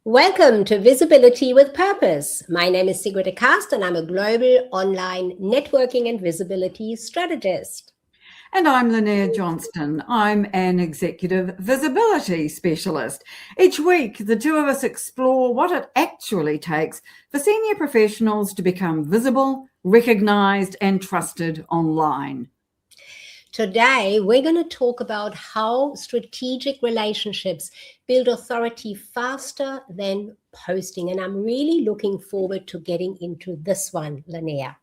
Welcome to Visibility with Purpose. My name is Sigrid Kaste and I'm a global online networking and visibility strategist. And I'm Lynnaire Johnston. I'm an executive visibility specialist. Each week, the two of us explore what it actually takes for senior professionals to become visible, recognised and trusted online. Today, we're going to talk about how strategic relationships build authority faster than posting. And I'm really looking forward to getting into this one, Lynnaire.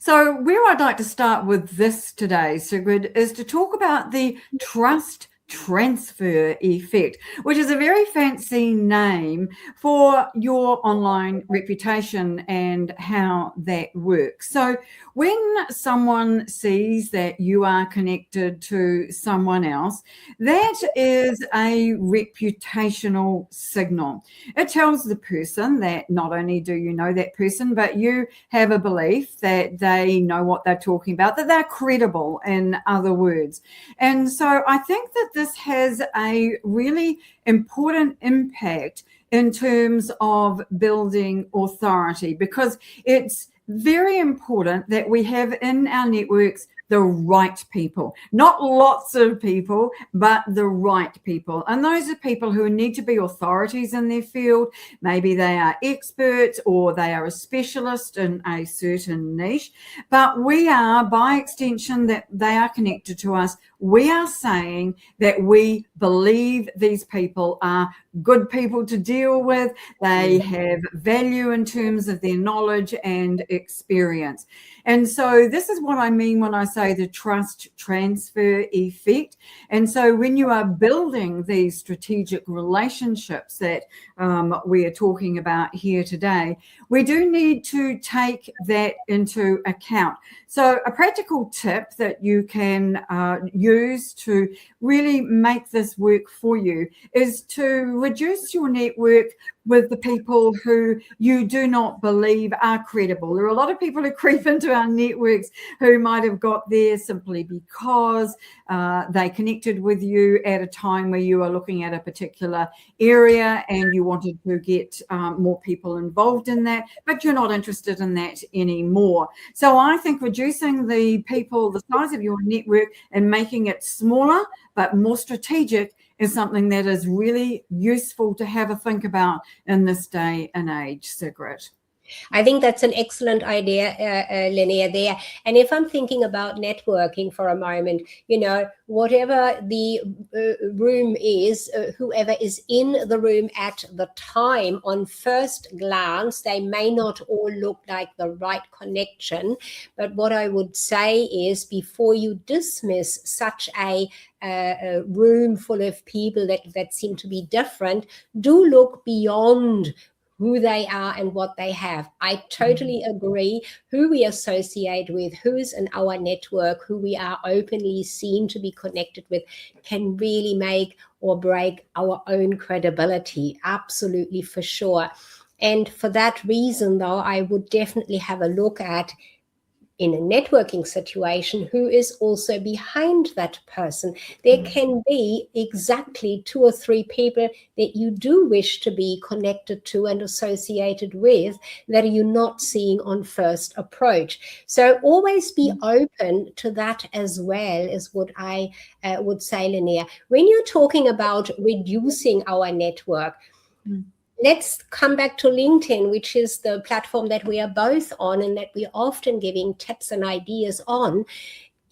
So where I'd like to start with this today, Sigrid, is to talk about the trust transfer effect, which is a very fancy name for your online reputation and how that works. So when someone sees that you are connected to someone else, that is a reputational signal. It tells the person that not only do you know that person, but you have a belief that they know what they're talking about, that they're credible, in other words. And so I think that this has a really important impact in terms of building authority, because it's very important that we have in our networks the right people, not lots of people, but the right people. And those are people who need to be authorities in their field. Maybe they are experts or they are a specialist in a certain niche, but we are, by extension, that they are connected to us. We are saying that we believe these people are good people to deal with. They have value in terms of their knowledge and experience. And so this is what I mean when I say the trust transfer effect. And so when you are building these strategic relationships that we are talking about here today, we do need to take that into account. So a practical tip that you can use to really make this work for you is to reduce your network with the people who you do not believe are credible. There are a lot of people who creep into our networks who might have got there simply because they connected with you at a time where you are looking at a particular area and you wanted to get more people involved in that, but you're not interested in that anymore. So I think reducing the people, the size of your network, and making it smaller but more strategic is something that is really useful to have a think about in this day and age, Sigrid. I think that's an excellent idea, Lynnaire, there. And if I'm thinking about networking for a moment, whatever the room is, whoever is in the room at the time, on first glance, they may not all look like the right connection. But what I would say is, before you dismiss such a room full of people that seem to be different, do look beyond who they are and what they have. I totally agree. Who we associate with, who's in our network, who we are openly seen to be connected with, can really make or break our own credibility. Absolutely, for sure. And for that reason, though, I would definitely have a look at, in a networking situation, who is also behind that person. There can be exactly 2 or 3 people that you do wish to be connected to and associated with that you're not seeing on first approach. So always be open to that as well, is what I would say, Lynnaire. When you're talking about reducing our network, let's come back to LinkedIn, which is the platform that we are both on and that we're often giving tips and ideas on.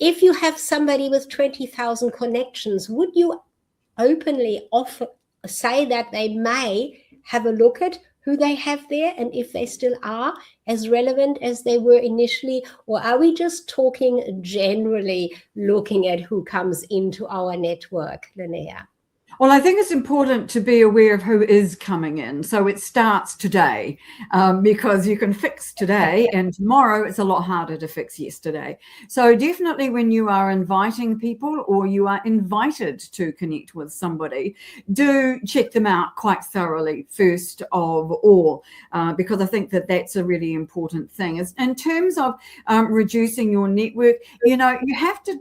If you have somebody with 20,000 connections, would you openly say that they may have a look at who they have there and if they still are as relevant as they were initially? Or are we just talking generally, looking at who comes into our network, Lynnaire? Well, I think it's important to be aware of who is coming in. So it starts today, because you can fix today and tomorrow it's a lot harder to fix yesterday. So definitely when you are inviting people or you are invited to connect with somebody, do check them out quite thoroughly first of all, because I think that that's a really important thing. Is in terms of reducing your network, you have to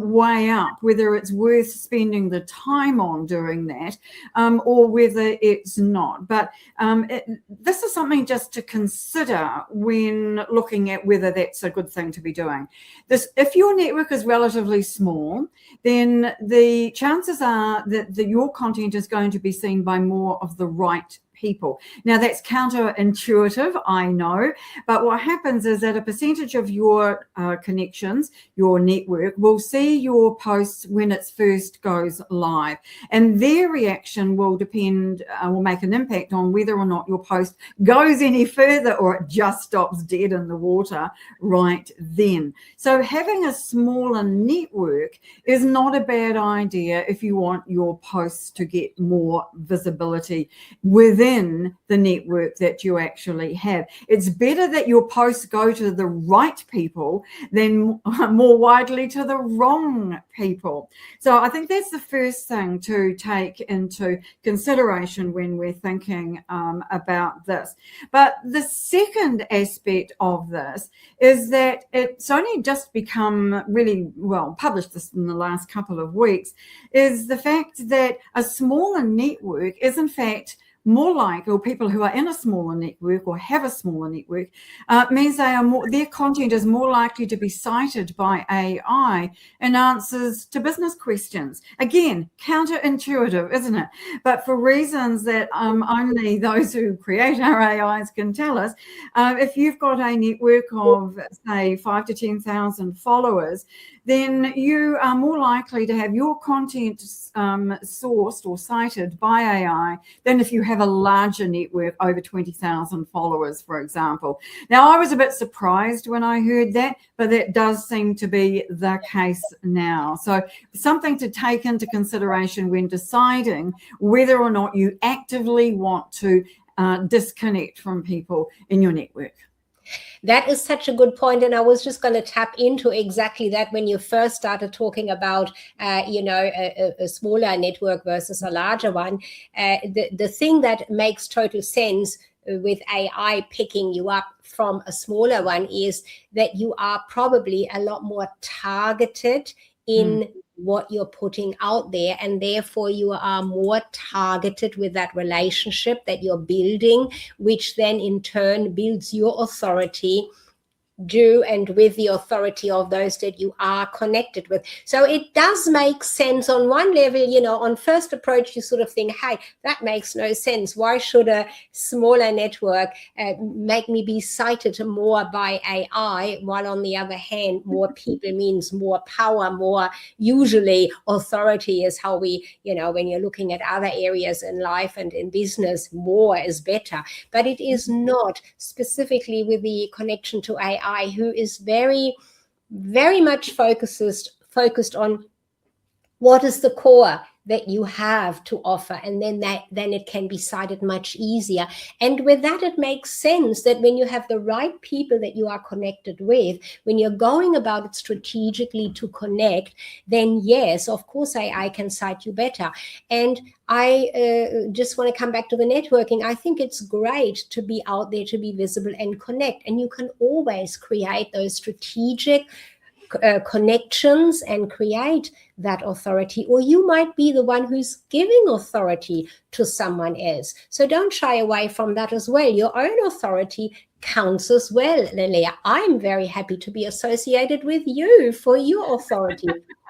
weigh up whether it's worth spending the time on doing doing that, or whether it's not. But this is something just to consider when looking at whether that's a good thing to be doing. If your network is relatively small, then the chances are that your content is going to be seen by more of the right people. Now, that's counterintuitive, I know, but what happens is that a percentage of your connections, your network, will see your posts when it first goes live, and their reaction will make an impact on whether or not your post goes any further or it just stops dead in the water right then. So having a smaller network is not a bad idea if you want your posts to get more visibility within the network that you actually have. It's better that your posts go to the right people than more widely to the wrong people. So I think that's the first thing to take into consideration when we're thinking about this. But the second aspect of this is that it's only just become really well published this in the last couple of weeks, is the fact that a smaller network is in fact more like, or people who are in a smaller network or have a smaller network, means their content is more likely to be cited by AI in answers to business questions. Again, counterintuitive, isn't it? But for reasons that only those who create our AIs can tell us, if you've got a network of, say, 5,000 to 10,000 followers, then you are more likely to have your content sourced or cited by AI than if you have a larger network over 20,000 followers, for example. Now, I was a bit surprised when I heard that, but that does seem to be the case now. So something to take into consideration when deciding whether or not you actively want to disconnect from people in your network. That is such a good point, and I was just going to tap into exactly that when you first started talking about, a smaller network versus a larger one. The thing that makes total sense with AI picking you up from a smaller one is that you are probably a lot more targeted in what you're putting out there, and therefore you are more targeted with that relationship that you're building, which then in turn builds your authority and with the authority of those that you are connected with. So it does make sense on one level. On first approach, you sort of think, hey, that makes no sense. Why should a smaller network make me be cited more by AI, while on the other hand, more people means more power, more usually authority is how we, when you're looking at other areas in life and in business, more is better. But it is not specifically with the connection to AI, who is very, very much focused on what is the core that you have to offer, and then it can be cited much easier. And with that, it makes sense that when you have the right people that you are connected with, when you're going about it strategically to connect, then yes, of course, I can cite you better. And I just want to come back to the networking. I think it's great to be out there, to be visible and connect. And you can always create those strategic connections and create that authority, or you might be the one who's giving authority to someone else. So don't shy away from that as well. Your own authority counts as well, Lynnaire. I'm very happy to be associated with you for your authority,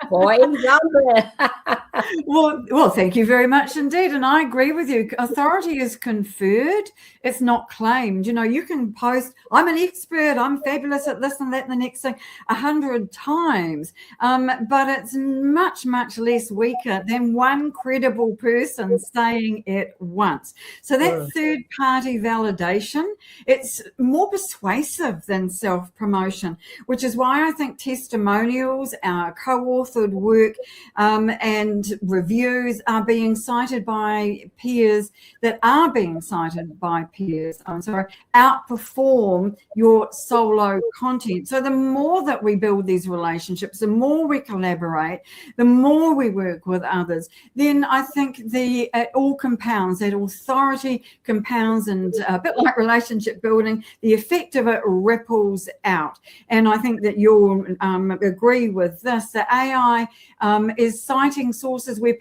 for example. Well, thank you very much indeed. And I agree with you. Authority is conferred. It's not claimed. You can post, I'm an expert, I'm fabulous at this and that and the next thing 100 times. But it's much, much less weaker than one credible person saying it once. So that third party validation, it's more persuasive than self-promotion, which is why I think testimonials, co-authored work, and reviews are being cited by peers that are being cited by peers. Outperform your solo content. So the more that we build these relationships, the more we collaborate, the more we work with others, then I think it all compounds. That authority compounds, and a bit like relationship building, the effect of it ripples out. And I think that you'll agree with this, that AI is citing sources where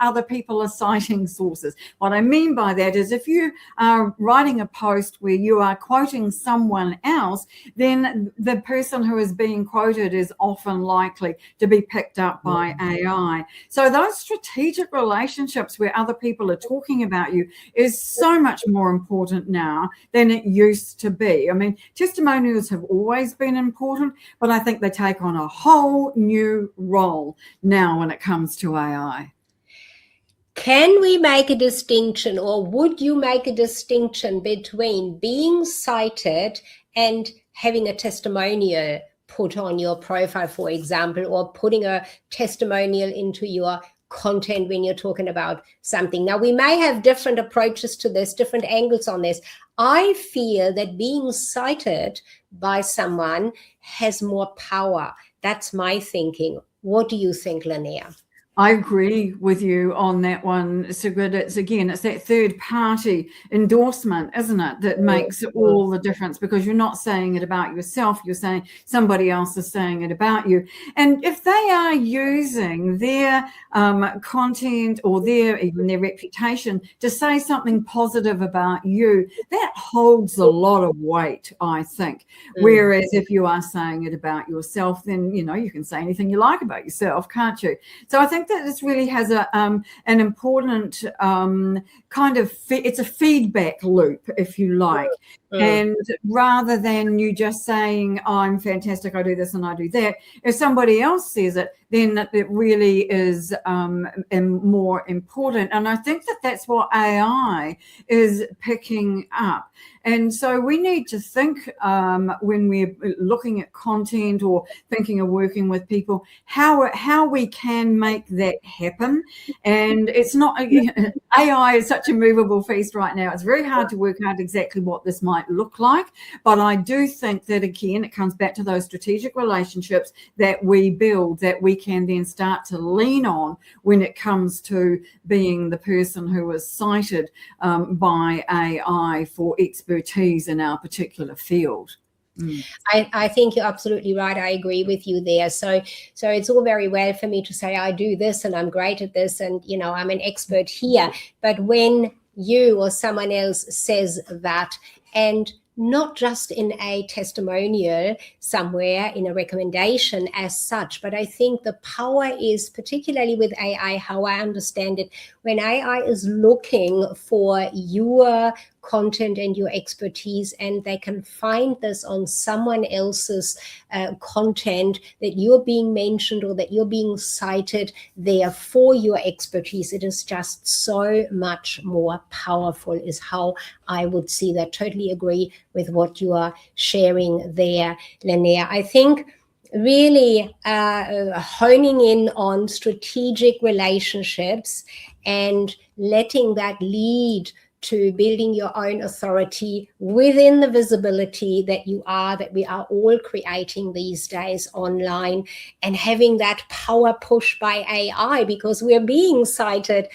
other people are citing sources. What I mean by that is, if you are writing a post where you are quoting someone else, then the person who is being quoted is often likely to be picked up by AI. So those strategic relationships where other people are talking about you is so much more important now than it used to be. I mean, testimonials have always been important, but I think they take on a whole new role now when it comes to AI. Can we make a distinction, or would you make a distinction between being cited and having a testimonial put on your profile, for example, or putting a testimonial into your content when you're talking about something? Now, we may have different approaches to this, different angles on this. I feel that being cited by someone has more power. That's my thinking. What do you think, Lynnaire? I agree with you on that one, Sigrid. It's that third party endorsement, isn't it, that makes all the difference, because you're not saying it about yourself, you're saying somebody else is saying it about you. And if they are using their content or even their reputation to say something positive about you, that holds a lot of weight, I think. Whereas if you are saying it about yourself, then, you can say anything you like about yourself, can't you? So I think that this really has an important it's a feedback loop, if you like. And rather than you just saying, oh, I'm fantastic, I do this and I do that, if somebody else says it, then it really is more important. And I think that that's what AI is picking up. And so we need to think when we're looking at content or thinking of working with people, how we can make that happen. And it's not, AI is such a movable feast right now. It's very hard to work out exactly what this might look like. But I do think that, again, it comes back to those strategic relationships that we build, that we can then start to lean on when it comes to being the person who is cited by AI for expertise in our particular field. I think you're absolutely right. I agree with you there. So it's all very well for me to say I do this and I'm great at this and I'm an expert here. But when you or someone else says that, and not just in a testimonial somewhere, in a recommendation as such, but I think the power is, particularly with AI, how I understand it, when AI is looking for your content and your expertise, and they can find this on someone else's content, that you're being mentioned or that you're being cited there for your expertise, it is just so much more powerful, is how I would see that. Totally agree with what you are sharing there, Lynnaire. I think really honing in on strategic relationships and letting that lead to building your own authority within the visibility that we are all creating these days online, and having that power push by AI because we're being cited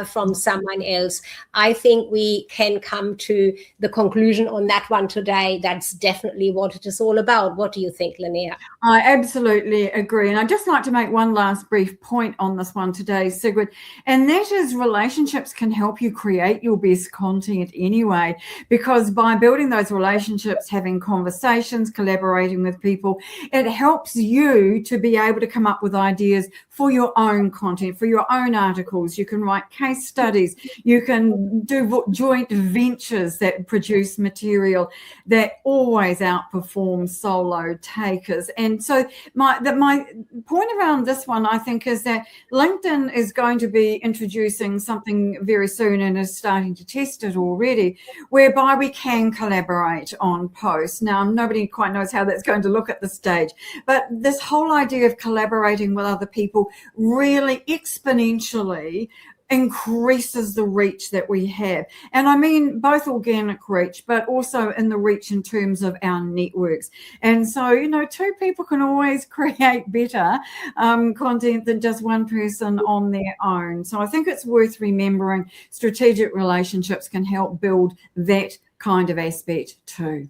from someone else. I think we can come to the conclusion on that one today. That's definitely what it is all about. What do you think, Lynnaire? I absolutely agree. And I'd just like to make one last brief point on this one today, Sigrid, and that is relationships can help you create your best content anyway, because by building those relationships, having conversations, collaborating with people, it helps you to be able to come up with ideas for your own content, for your own articles. You can write case studies, you can do joint ventures that produce material that always outperform solo takers. And so my point around this one, I think, is that LinkedIn is going to be introducing something very soon, and is starting to test it already, whereby we can collaborate on posts. Now, nobody quite knows how that's going to look at this stage, but this whole idea of collaborating with other people really exponentially increases the reach that we have. And I mean both organic reach, but also in the reach in terms of our networks. And so, you know, two people can always create better content than just one person on their own. So I think it's worth remembering strategic relationships can help build that kind of aspect too.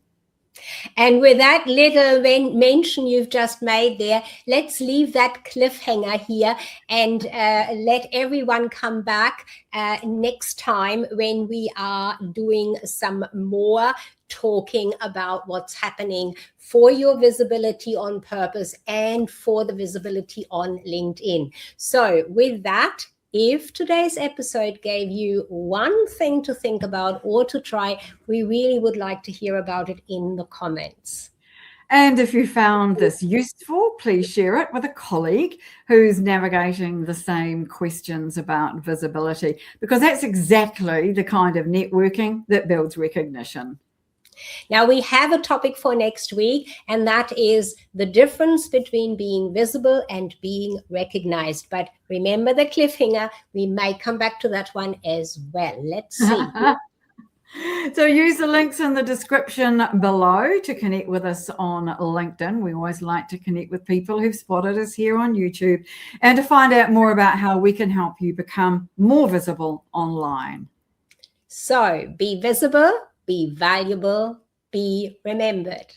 And with that little mention you've just made there, let's leave that cliffhanger here and let everyone come back next time when we are doing some more talking about what's happening for your visibility on purpose and for the visibility on LinkedIn. So with that, if today's episode gave you one thing to think about or to try, we really would like to hear about it in the comments. And if you found this useful, please share it with a colleague who's navigating the same questions about visibility, because that's exactly the kind of networking that builds recognition. Now we have a topic for next week, and that is the difference between being visible and being recognized. But remember the cliffhanger, we may come back to that one as well. Let's see. So use the links in the description below to connect with us on LinkedIn. We always like to connect with people who've spotted us here on YouTube, and to find out more about how we can help you become more visible online. So be visible, be valuable, be remembered.